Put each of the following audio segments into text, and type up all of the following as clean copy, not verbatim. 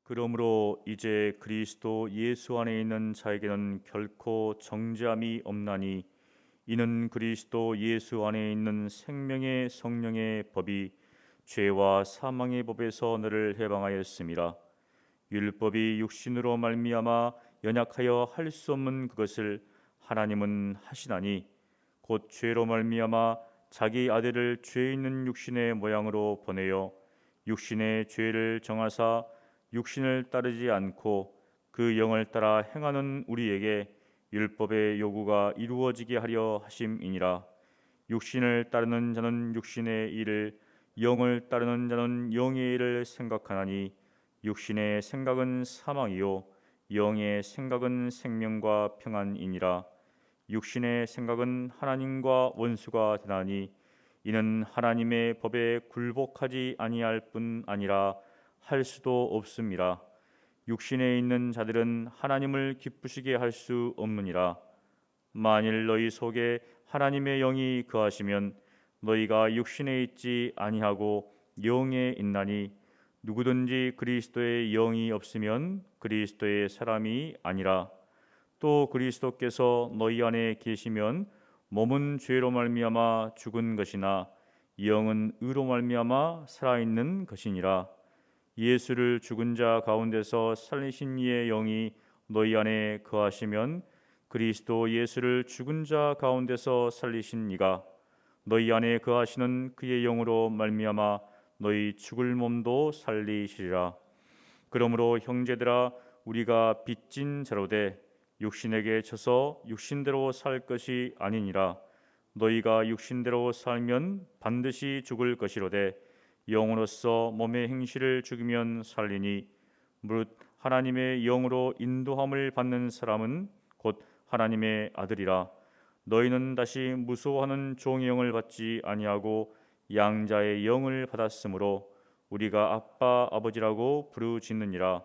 그러므로 이제 그리스도 예수 안에 있는 자에게는 결코 정죄함이 없나니 이는 그리스도 예수 안에 있는 생명의 성령의 법이 죄와 사망의 법에서 너를 해방하였음이라. 율법이 육신으로 말미암아 연약하여 할 수 없는 그것을 하나님은 하시나니 곧 죄로 말미암아 자기 아들을 죄 있는 육신의 모양으로 보내어 육신의 죄를 정하사 육신을 따르지 않고 그 영을 따라 행하는 우리에게 율법의 요구가 이루어지게 하려 하심이니라. 육신을 따르는 자는 육신의 일을, 영을 따르는 자는 영의 일을 생각하나니 육신의 생각은 사망이요 영의 생각은 생명과 평안이니라. 육신의 생각은 하나님과 원수가 되나니 이는 하나님의 법에 굴복하지 아니할 뿐 아니라 할 수도 없음이라. 육신에 있는 자들은 하나님을 기쁘시게 할 수 없느니라. 만일 너희 속에 하나님의 영이 거하시면 너희가 육신에 있지 아니하고 영에 있나니 누구든지 그리스도의 영이 없으면 그리스도의 사람이 아니라. 또 그리스도께서 너희 안에 계시면 몸은 죄로 말미암아 죽은 것이나 영은 의로 말미암아 살아있는 것이니라. 예수를 죽은 자 가운데서 살리신 이의 영이 너희 안에 거하시면 그리스도 예수를 죽은 자 가운데서 살리신 이가 너희 안에 거하시는 그의 영으로 말미암아 너희 죽을 몸도 살리시리라. 그러므로 형제들아, 우리가 빚진 자로되 육신에게 져서 육신대로 살 것이 아니니라. 너희가 육신대로 살면 반드시 죽을 것이로되 영으로서 몸의 행실을 죽이면 살리니 무릇 하나님의 영으로 인도함을 받는 사람은 곧 하나님의 아들이라. 너희는 다시 무소하는 종의 영을 받지 아니하고 양자의 영을 받았으므로 우리가 아빠 아버지라고 부르짖느니라.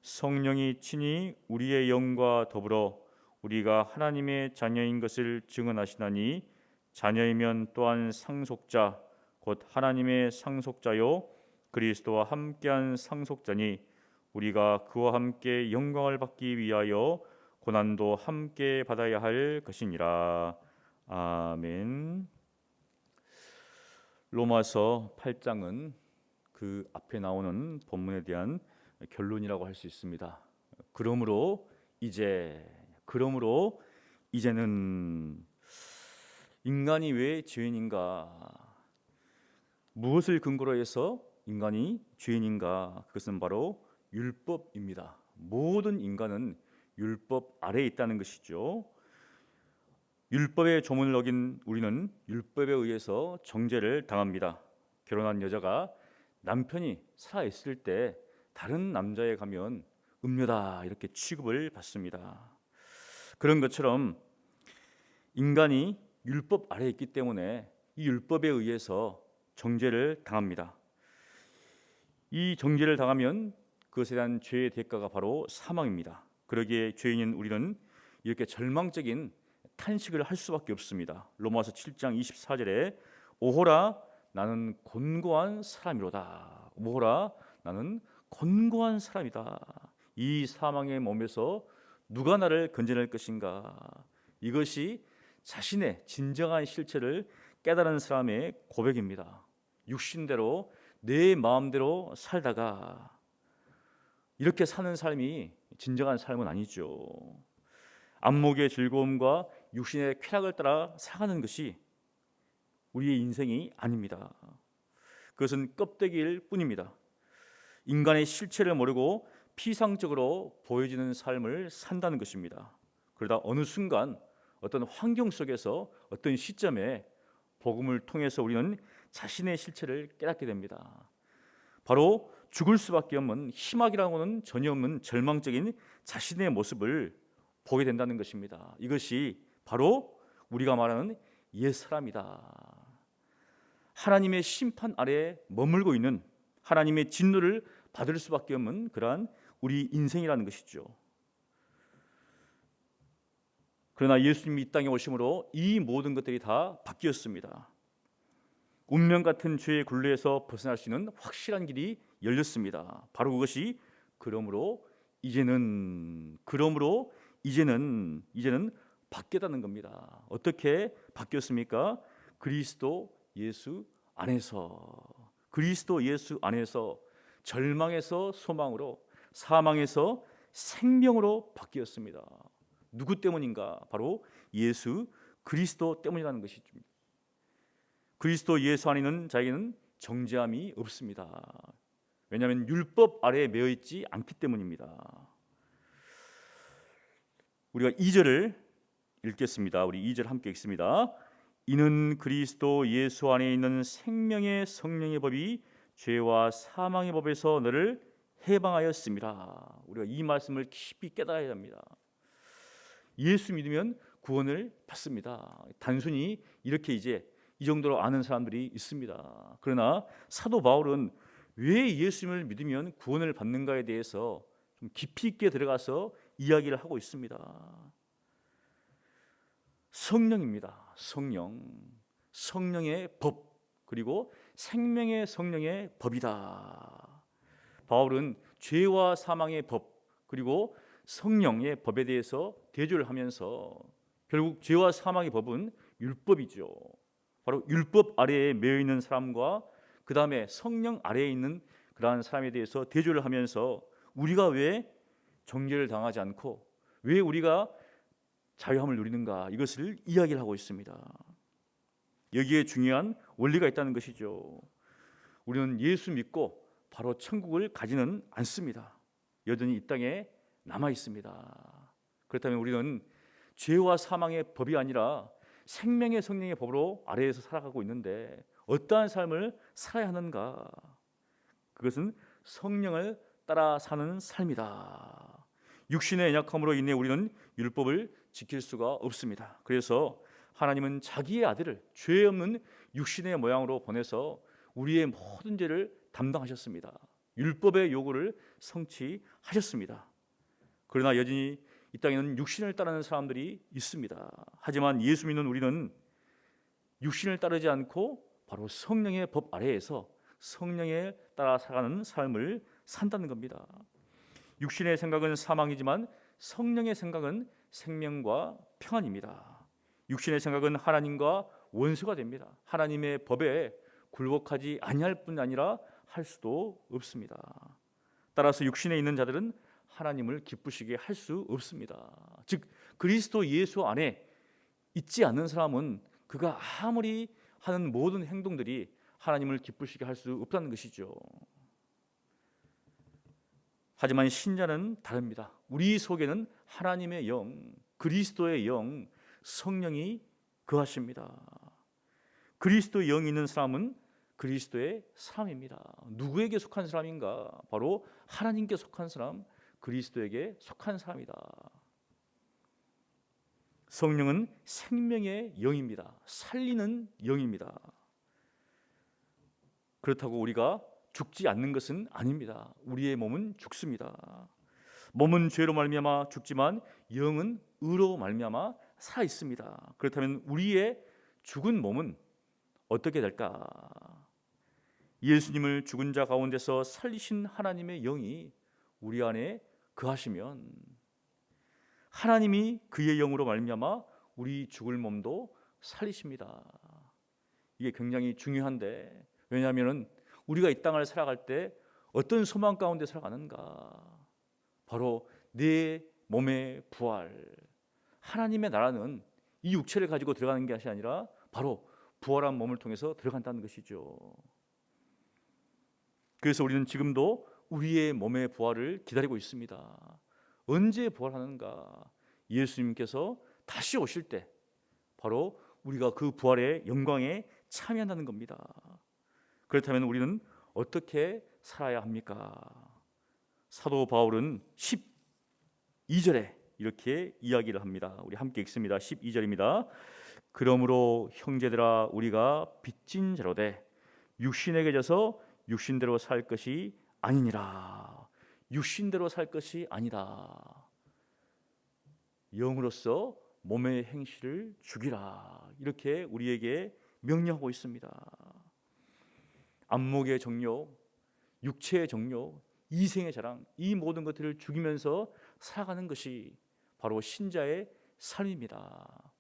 성령이 친히 우리의 영과 더불어 우리가 하나님의 자녀인 것을 증언하시나니 자녀이면 또한 상속자 곧 하나님의 상속자요 그리스도와 함께한 상속자니 우리가 그와 함께 영광을 받기 위하여 고난도 함께 받아야 할 것이니라. 아멘. 로마서 8장은 그 앞에 나오는 본문에 대한 결론이라고 할 수 있습니다. 그러므로 이제는 인간이 왜 죄인인가? 무엇을 근거로 해서 인간이 죄인인가? 그것은 바로 율법입니다. 모든 인간은 율법 아래에 있다는 것이죠. 율법의 조문을 어긴 우리는 율법에 의해서 정죄를 당합니다. 결혼한 여자가 남편이 살아있을 때 다른 남자에 가면 음녀다 이렇게 취급을 받습니다. 그런 것처럼 인간이 율법 아래에 있기 때문에 이 율법에 의해서 정죄를 당합니다. 이 정죄를 당하면 그것에 대한 죄의 대가가 바로 사망입니다. 그러기에 죄인인 우리는 이렇게 절망적인 탄식을 할 수밖에 없습니다. 로마서 7장 24절에 오호라 나는 곤고한 사람이로다. 오호라 나는 곤고한 사람이다. 이 사망의 몸에서 누가 나를 건져낼 것인가? 이것이 자신의 진정한 실체를 깨달은 사람의 고백입니다. 육신대로 내 마음대로 살다가 이렇게 사는 삶이 진정한 삶은 아니죠. 안목의 즐거움과 육신의 쾌락을 따라 살아가는 것이 우리의 인생이 아닙니다. 그것은 껍데기일 뿐입니다. 인간의 실체를 모르고 피상적으로 보여지는 삶을 산다는 것입니다. 그러다 어느 순간 어떤 환경 속에서 어떤 시점에 복음을 통해서 우리는 자신의 실체를 깨닫게 됩니다. 바로 죽을 수밖에 없는 희망이라고는 전혀 없는 절망적인 자신의 모습을 보게 된다는 것입니다. 이것이 바로 우리가 말하는 옛사람이다. 하나님의 심판 아래에 머물고 있는 하나님의 진노를 받을 수밖에 없는 그러한 우리 인생이라는 것이죠. 그러나 예수님이 이 땅에 오심으로 이 모든 것들이 다 바뀌었습니다. 운명 같은 죄의 굴레에서 벗어날 수 있는 확실한 길이 열렸습니다. 바로 그것이 그러므로 이제는 바뀌었다는 겁니다. 어떻게 바뀌었습니까? 그리스도 예수 안에서 절망에서 소망으로, 사망에서 생명으로 바뀌었습니다. 누구 때문인가? 바로 예수 그리스도 때문이라는 것이죠. 그리스도 예수 안에 있는 자에게는 정죄함이 없습니다. 왜냐하면 율법 아래에 매여 있지 않기 때문입니다. 우리가 2절을 읽겠습니다. 우리 2절 함께 읽습니다. 이는 그리스도 예수 안에 있는 생명의 성령의 법이 죄와 사망의 법에서 너를 해방하였습니다. 우리가 이 말씀을 깊이 깨달아야 합니다. 예수 믿으면 구원을 받습니다. 단순히 이렇게 이제 이 정도로 아는 사람들이 있습니다. 그러나 사도 바울은 왜 예수님을 믿으면 구원을 받는가에 대해서 좀 깊이 있게 들어가서 이야기를 하고 있습니다. 성령입니다. 성령의 법, 그리고 생명의 성령의 법이다. 바울은 죄와 사망의 법, 그리고 성령의 법에 대해서 대조를 하면서 결국 죄와 사망의 법은 율법이죠. 바로 율법 아래에 매여 있는 사람과 그 다음에 성령 아래에 있는 그러한 사람에 대해서 대조를 하면서 우리가 왜 정죄를 당하지 않고 왜 우리가 자유함을 누리는가, 이것을 이야기를 하고 있습니다. 여기에 중요한 원리가 있다는 것이죠. 우리는 예수 믿고 바로 천국을 가지는 않습니다. 여전히 이 땅에 남아 있습니다. 그렇다면 우리는 죄와 사망의 법이 아니라 생명의 성령의 법으로 아래에서 살아가고 있는데 어떠한 삶을 살아야 하는가? 그것은 성령을 따라 사는 삶이다. 육신의 연약함으로 인해 우리는 율법을 지킬 수가 없습니다. 그래서 하나님은 자기의 아들을 죄 없는 육신의 모양으로 보내서 우리의 모든 죄를 담당하셨습니다. 율법의 요구를 성취하셨습니다. 그러나 여전히 이 땅에는 육신을 따르는 사람들이 있습니다. 하지만 예수 믿는 우리는 육신을 따르지 않고 바로 성령의 법 아래에서 성령에 따라 살아가는 삶을 산다는 겁니다. 육신의 생각은 사망이지만 성령의 생각은 생명과 평안입니다. 육신의 생각은 하나님과 원수가 됩니다. 하나님의 법에 굴복하지 아니할 뿐 아니라 할 수도 없습니다. 따라서 육신에 있는 자들은 하나님을 기쁘시게 할 수 없습니다. 즉 그리스도 예수 안에 있지 않는 사람은 그가 아무리 하는 모든 행동들이 하나님을 기쁘시게 할 수 없다는 것이죠. 하지만 신자는 다릅니다. 우리 속에는 하나님의 영, 그리스도의 영, 성령이 거하십니다. 그리스도의 영이 있는 사람은 그리스도의 사람입니다. 누구에게 속한 사람인가? 바로 하나님께 속한 사람, 그리스도에게 속한 사람이다. 성령은 생명의 영입니다. 살리는 영입니다. 그렇다고 우리가 죽지 않는 것은 아닙니다. 우리의 몸은 죽습니다. 몸은 죄로 말미암아 죽지만 영은 의로 말미암아 살아 있습니다. 그렇다면 우리의 죽은 몸은 어떻게 될까? 예수님을 죽은 자 가운데서 살리신 하나님의 영이 우리 안에 거하시면 하나님이 그의 영으로 말미암아 우리 죽을 몸도 살리십니다. 이게 굉장히 중요한데, 왜냐하면 우리가 이 땅을 살아갈 때 어떤 소망 가운데 살아가는가? 바로 내 몸의 부활. 하나님의 나라는 이 육체를 가지고 들어가는 것이 아니라 바로 부활한 몸을 통해서 들어간다는 것이죠. 그래서 우리는 지금도 우리의 몸의 부활을 기다리고 있습니다. 언제 부활하는가? 예수님께서 다시 오실 때 바로 우리가 그 부활의 영광에 참여한다는 겁니다. 그렇다면 우리는 어떻게 살아야 합니까? 사도 바울은 12절에 이렇게 이야기를 합니다. 우리 함께 읽습니다. 12절입니다. 그러므로 형제들아 우리가 빚진 자로되 육신에게 져서 육신대로 살 것이 아니니라. 육신대로 살 것이 아니다. 영으로서 몸의 행실을 죽이라. 이렇게 우리에게 명령하고 있습니다. 안목의 정욕, 육체의 정욕, 이생의 자랑, 이 모든 것들을 죽이면서 살아가는 것이 바로 신자의 삶입니다.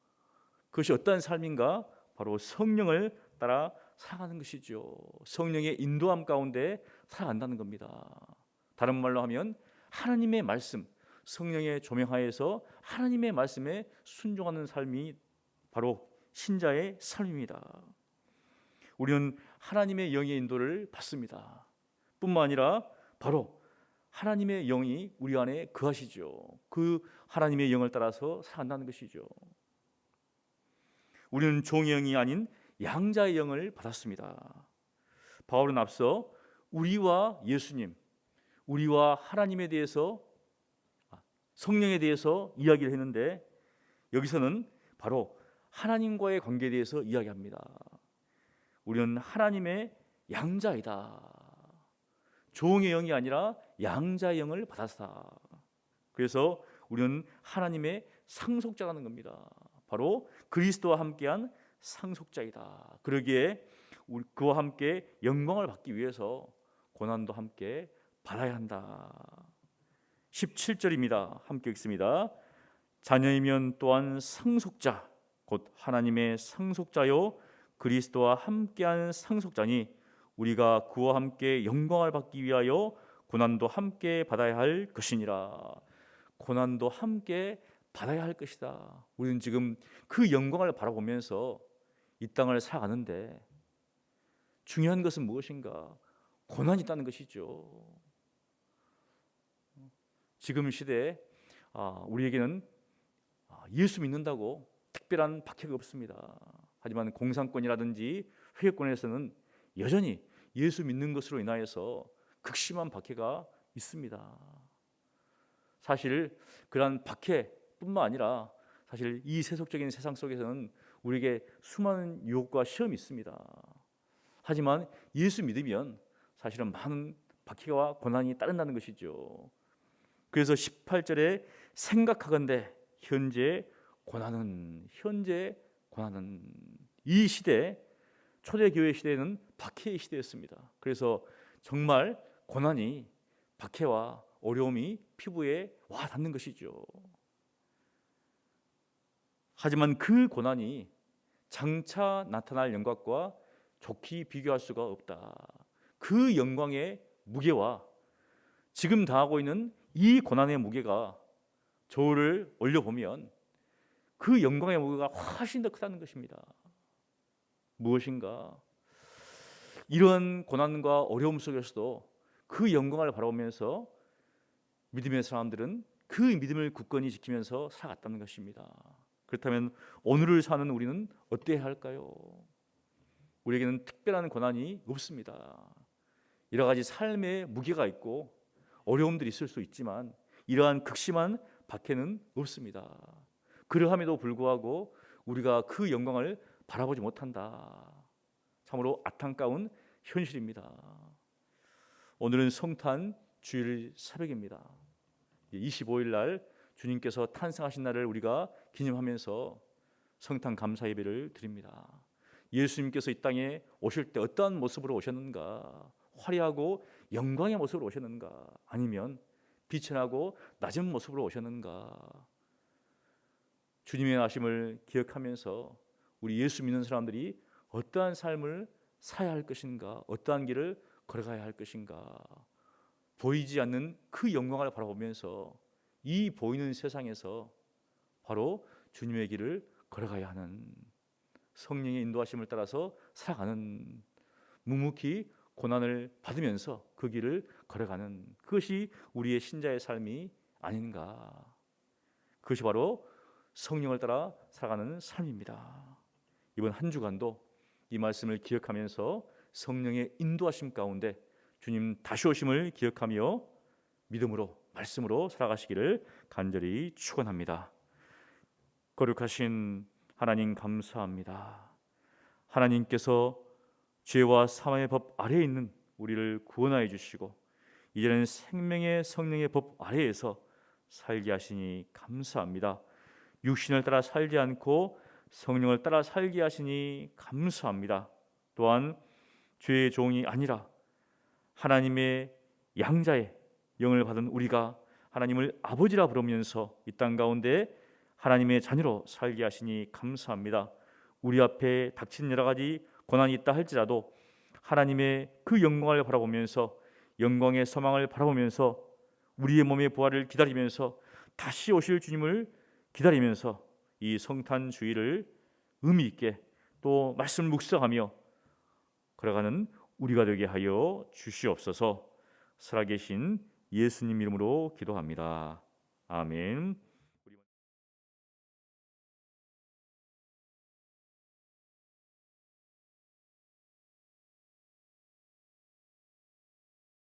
그것이 어떠한 삶인가? 바로 성령을 따라 살아가는 것이죠. 성령의 인도함 가운데 살아간다는 겁니다. 다른 말로 하면 하나님의 말씀, 성령의 조명하에서 하나님의 말씀에 순종하는 삶이 바로 신자의 삶입니다. 우리는 하나님의 영의 인도를 받습니다. 뿐만 아니라 바로 하나님의 영이 우리 안에 거하시죠. 그 하나님의 영을 따라서 살아간다는 것이죠. 우리는 종의 영이 아닌 양자의 영을 받았습니다. 바울은 앞서 우리와 예수님, 우리와 하나님에 대해서, 성령에 대해서 이야기를 했는데, 여기서는 바로 하나님과의 관계에 대해서 이야기합니다. 우리는 하나님의 양자이다. 종의 영이 아니라 양자의 영을 받았다. 그래서 우리는 하나님의 상속자라는 겁니다. 바로 그리스도와 함께한 상속자이다. 그러기에 그와 함께 영광을 받기 위해서 고난도 함께 받아야 한다. 17절입니다. 함께 읽습니다. 자녀이면 또한 상속자, 곧 하나님의 상속자요 그리스도와 함께한 상속자니 우리가 그와 함께 영광을 받기 위하여 고난도 함께 받아야 할 것이니라. 고난도 함께 받아야 할 것이다. 우리는 지금 그 영광을 바라보면서 이 땅을 살아가는데 중요한 것은 무엇인가? 고난이 있다는 것이죠. 지금 시대에 우리에게는 예수 믿는다고 특별한 박해가 없습니다. 하지만 공산권이라든지 회계권에서는 여전히 예수 믿는 것으로 인하여서 극심한 박해가 있습니다. 사실 그러한 박해뿐만 아니라 사실 이 세속적인 세상 속에서는 우리에게 수많은 유혹과 시험이 있습니다. 하지만 예수 믿으면 사실은 많은 박해와 고난이 따른다는 것이죠. 그래서 18절에 생각하건대 현재 고난은 이 시대, 초대교회 시대에는 박해의 시대였습니다. 그래서 정말 고난이, 박해와 어려움이 피부에 와 닿는 것이죠. 하지만 그 고난이 장차 나타날 영광과 좋게 비교할 수가 없다. 그 영광의 무게와 지금 당하고 있는 이 고난의 무게가 저울을 올려보면 그 영광의 무게가 훨씬 더 크다는 것입니다. 무엇인가? 이런 고난과 어려움 속에서도 그 영광을 바라보면서 믿음의 사람들은 그 믿음을 굳건히 지키면서 살아갔다는 것입니다. 그렇다면 오늘을 사는 우리는 어때야 할까요? 우리에게는 특별한 고난이 없습니다. 여러 가지 삶의 무게가 있고 어려움들이 있을 수 있지만 이러한 극심한 박해는 없습니다. 그러함에도 불구하고 우리가 그 영광을 바라보지 못한다. 참으로 안타까운 현실입니다. 오늘은 성탄 주일 새벽입니다. 25일 날 주님께서 탄생하신 날을 우리가 기념하면서 성탄 감사 예배를 드립니다. 예수님께서 이 땅에 오실 때 어떠한 모습으로 오셨는가? 화려하고 영광의 모습으로 오셨는가? 아니면 비천하고 낮은 모습으로 오셨는가? 주님의 나심을 기억하면서 우리 예수 믿는 사람들이 어떠한 삶을 살아야 할 것인가? 어떠한 길을 걸어가야 할 것인가? 보이지 않는 그 영광을 바라보면서 이 보이는 세상에서 바로 주님의 길을 걸어가야 하는, 성령의 인도하심을 따라서 살아가는, 묵묵히 고난을 받으면서 그 길을 걸어가는, 그것이 우리의 신자의 삶이 아닌가. 그것이 바로 성령을 따라 살아가는 삶입니다. 이번 한 주간도 이 말씀을 기억하면서 성령의 인도하심 가운데 주님 다시 오심을 기억하며 믿음으로, 말씀으로 살아가시기를 간절히 축원합니다. 거룩하신 하나님 감사합니다. 하나님께서 죄와 사망의 법 아래에 있는 우리를 구원하여 주시고 이제는 생명의 성령의 법 아래에서 살게 하시니 감사합니다. 육신을 따라 살지 않고 성령을 따라 살게 하시니 감사합니다. 또한 죄의 종이 아니라 하나님의 양자의 영을 받은 우리가 하나님을 아버지라 부르면서 이 땅 가운데 하나님의 자녀로 살게 하시니 감사합니다. 우리 앞에 닥친 여러 가지 고난이 있다 할지라도 하나님의 그 영광을 바라보면서, 영광의 소망을 바라보면서, 우리의 몸의 부활을 기다리면서, 다시 오실 주님을 기다리면서 이 성탄 주일을 의미 있게 또 말씀을 묵상하며 걸어가는 우리가 되게 하여 주시옵소서. 살아계신 예수님 이름으로 기도합니다. 아멘.